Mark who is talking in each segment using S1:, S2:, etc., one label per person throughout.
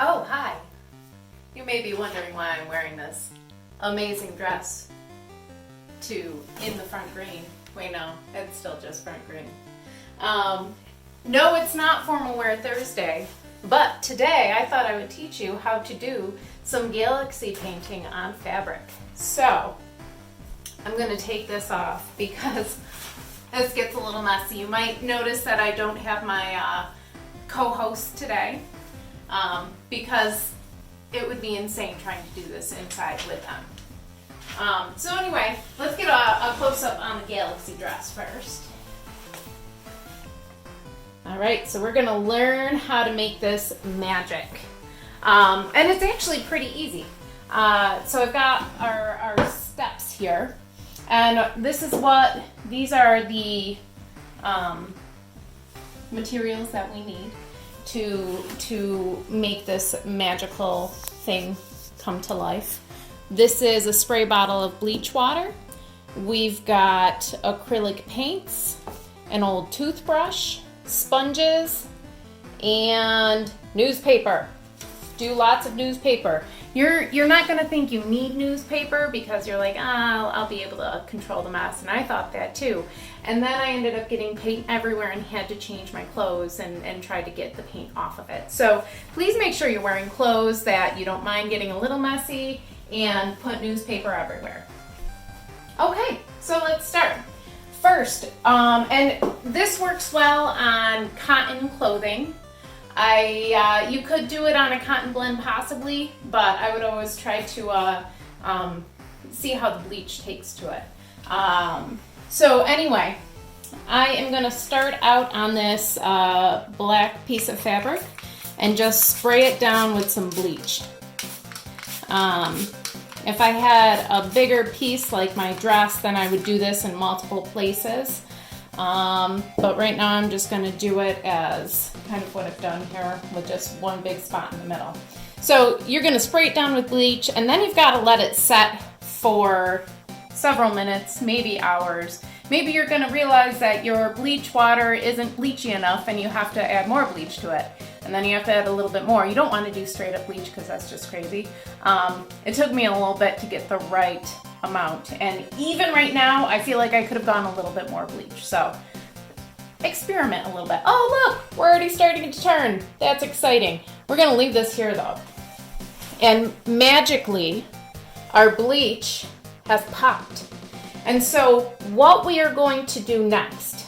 S1: Oh, hi. You may be wondering why I'm wearing this amazing dress in the front green. Wait, no, it's still just front green. No, it's not formal wear Thursday, but today I thought I would teach you how to do some galaxy painting on fabric. So, I'm going to take this off because this gets a little messy. You might notice that I don't have my co-host today because it would be insane trying to do this inside with them. So anyway, let's get a close-up on the galaxy dress first. Alright, so we're going to learn how to make this magic. And it's actually pretty easy. So I've got our steps here. And these are the materials that we need to make this magical thing come to life. This is a spray bottle of bleach water. We've got acrylic paints, an old toothbrush, sponges, and newspaper. Do lots of newspaper. You're not gonna think you need newspaper because you're like, I'll be able to control the mess, and I thought that too. And then I ended up getting paint everywhere and had to change my clothes and try to get the paint off of it. So please make sure you're wearing clothes that you don't mind getting a little messy, and put newspaper everywhere. Okay, so let's start. First, and this works well on cotton clothing. You could do it on a cotton blend possibly, but I would always try to see how the bleach takes to it. So anyway, I am going to start out on this black piece of fabric and just spray it down with some bleach. If I had a bigger piece like my dress, then I would do this in multiple places. But right now I'm just going to do it as kind of what I've done here with just one big spot in the middle. So you're going to spray it down with bleach, and then you've got to let it set for several minutes, maybe hours. Maybe you're going to realize that your bleach water isn't bleachy enough and you have to add more bleach to it. And then you have to add a little bit more. You don't want to do straight up bleach because that's just crazy. It took me a little bit to get the right amount. And even right now, I feel like I could have gone a little bit more bleach. So experiment a little bit. Oh, look, we're already starting to turn. That's exciting. We're going to leave this here though. And magically, our bleach has popped. And so what we are going to do next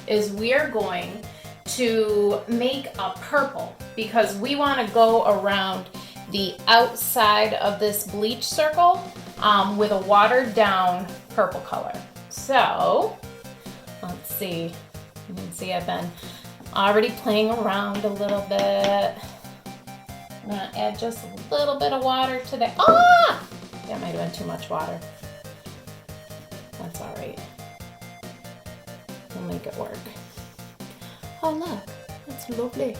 S1: is we are going to make a purple because we want to go around the outside of this bleach circle with a watered down purple color. So let's see. You can see I've been already playing around a little bit. I'm going to add just a little bit of water to the... Ah! That might have been too much water. That's all right. We'll make it work. Oh look, that's lovely.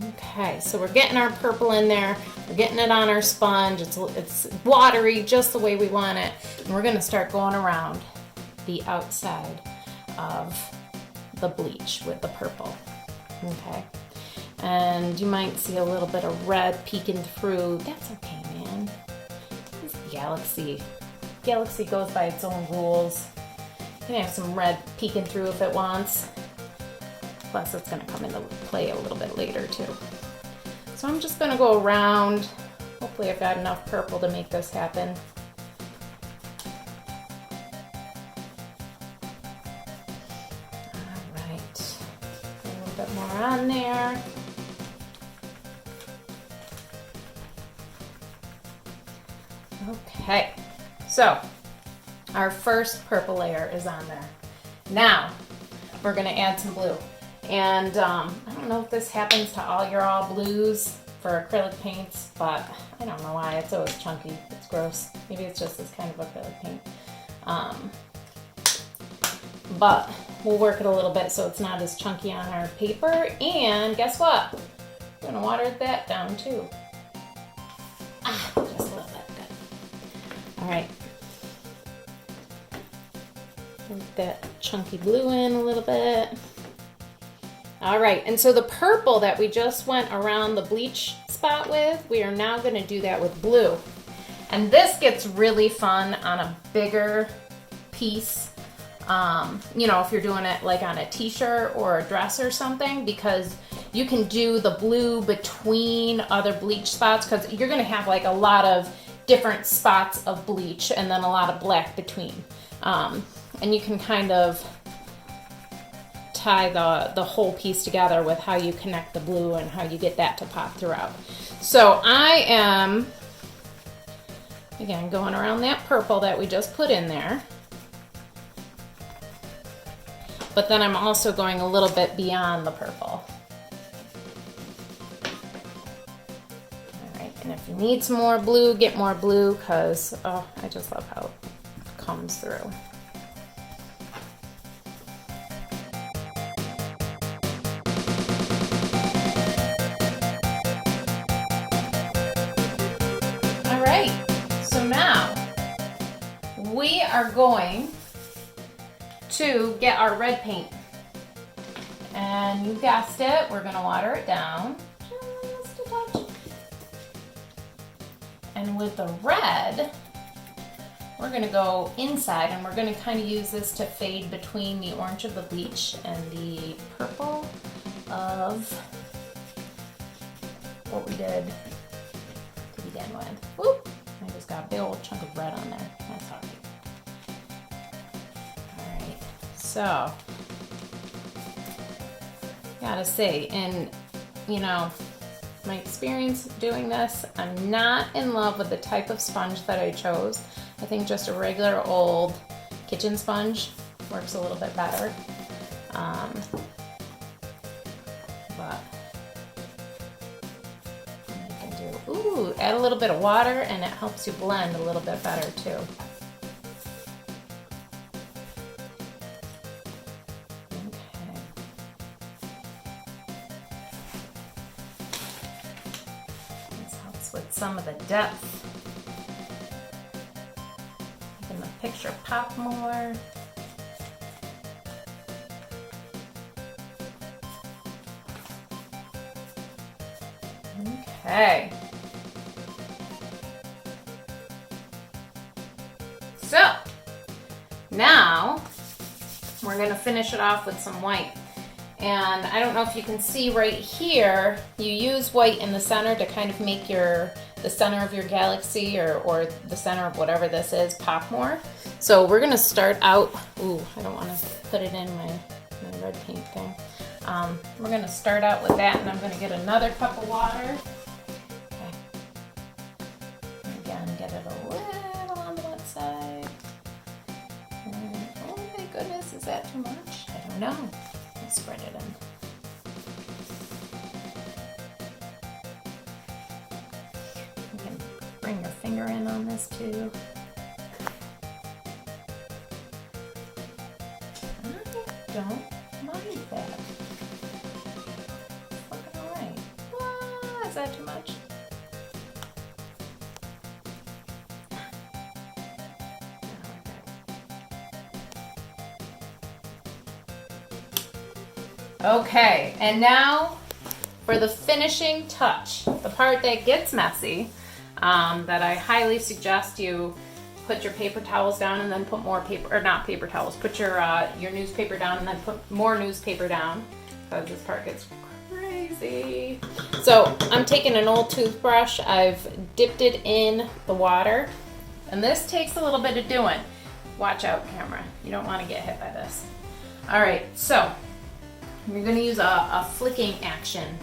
S1: Okay, so we're getting our purple in there. We're getting it on our sponge. It's watery, just the way we want it. And we're gonna start going around the outside of the bleach with the purple. Okay, and you might see a little bit of red peeking through. That's okay, man. It's Galaxy. Galaxy goes by its own rules. You can have some red peeking through if it wants. Plus it's going to come into play a little bit later too. So I'm just going to go around. Hopefully I've got enough purple to make this happen. Alright. A little bit more on there. Okay. So our first purple layer is on there. Now, we're going to add some blue. And I don't know if this happens to all your all blues for acrylic paints, but I don't know why. It's always chunky. It's gross. Maybe it's just this kind of acrylic paint. But we'll work it a little bit so it's not as chunky on our paper. And guess what? We're going to water that down too. Just a little bit. Good. All right. Put that chunky blue in a little bit. All right, and so the purple that we just went around the bleach spot with, we are now gonna do that with blue. And this gets really fun on a bigger piece. You know, if you're doing it like on a t-shirt or a dress or something, because you can do the blue between other bleach spots, because you're gonna have like a lot of different spots of bleach and then a lot of black between. And you can kind of tie the whole piece together with how you connect the blue and how you get that to pop throughout. So I am, again, going around that purple that we just put in there. But then I'm also going a little bit beyond the purple. All right, and if you need some more blue, get more blue, because, oh, I just love how it comes through. All right, so now we are going to get our red paint. And you guessed it, we're gonna water it down just a touch. And with the red, we're gonna go inside and we're gonna kind of use this to fade between the orange of the bleach and the purple of what we did to begin with. Whoop! I just got a big old chunk of red on there. That's all right. So, gotta say, in, you know, my experience doing this, I'm not in love with the type of sponge that I chose. I think just a regular old kitchen sponge works a little bit better. But you can do, ooh, add a little bit of water and it helps you blend a little bit better too. With some of the depth, making the picture pop more. Okay. So now we're going to finish it off with some white. And I don't know if you can see right here, you use white in the center to kind of make the center of your galaxy or the center of whatever this is pop more. So we're gonna start out, ooh, I don't wanna put it in my red paint thing. We're gonna start out with that, and I'm gonna get another cup of water. Okay. And again, get it a little on the wet side. And, oh my goodness, is that too much? I don't know. Spread it in. You can bring your finger in on this too. I don't mind that. Looking alright. Is that too much? Okay, and now for the finishing touch, the part that gets messy, that I highly suggest you put your paper towels down and then put more paper, or not paper towels, put your newspaper down and then put more newspaper down, because this part gets crazy. So I'm taking an old toothbrush, I've dipped it in the water, and this takes a little bit of doing. Watch out, camera, you don't want to get hit by this. All right, so you're going to use a flicking action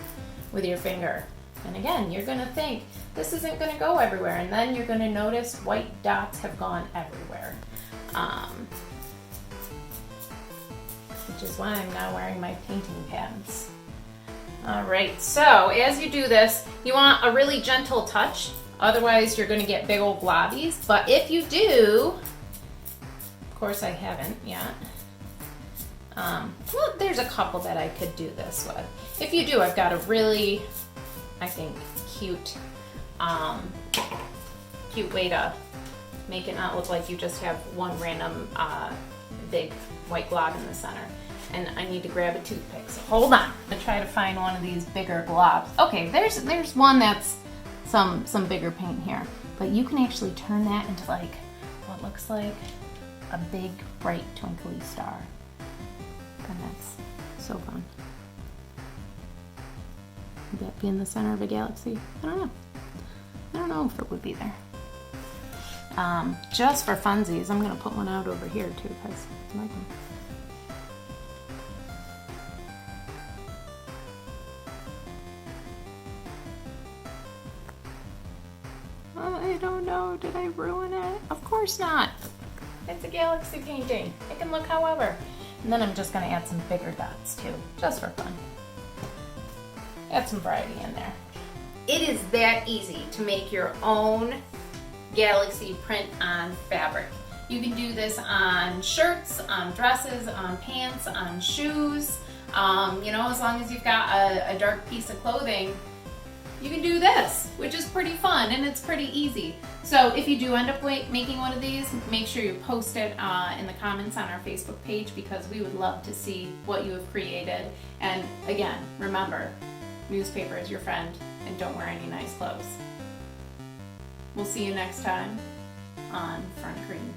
S1: with your finger. And again, you're going to think, this isn't going to go everywhere. And then you're going to notice white dots have gone everywhere. Which is why I'm now wearing my painting pants. All right, so as you do this, you want a really gentle touch. Otherwise, you're going to get big old blobbies. But if you do, of course I haven't yet. Well, there's a couple that I could do this with. If you do, I've got a really, I think, cute way to make it not look like you just have one random big white glob in the center. and I need to grab a toothpick. So hold on. I'm gonna try to find one of these bigger globs. Okay, there's one that's some bigger paint here, but you can actually turn that into like what looks like a big bright twinkly star, and that's so fun. Would that be in the center of a galaxy? I don't know. I don't know if it would be there. Just for funsies, I'm gonna put one out over here too, because I like them. I don't know, did I ruin it? Of course not. It's a galaxy painting. It can look however. And then I'm just gonna add some bigger dots too, just for fun. Add some variety in there. It is that easy to make your own galaxy print on fabric. You can do this on shirts, on dresses, on pants, on shoes. You know, as long as you've got a dark piece of clothing, you can do this, which is pretty fun and it's pretty easy. So if you do end up making one of these, make sure you post it in the comments on our Facebook page, because we would love to see what you have created. And again, remember, newspaper is your friend, and don't wear any nice clothes. We'll see you next time on Front Green.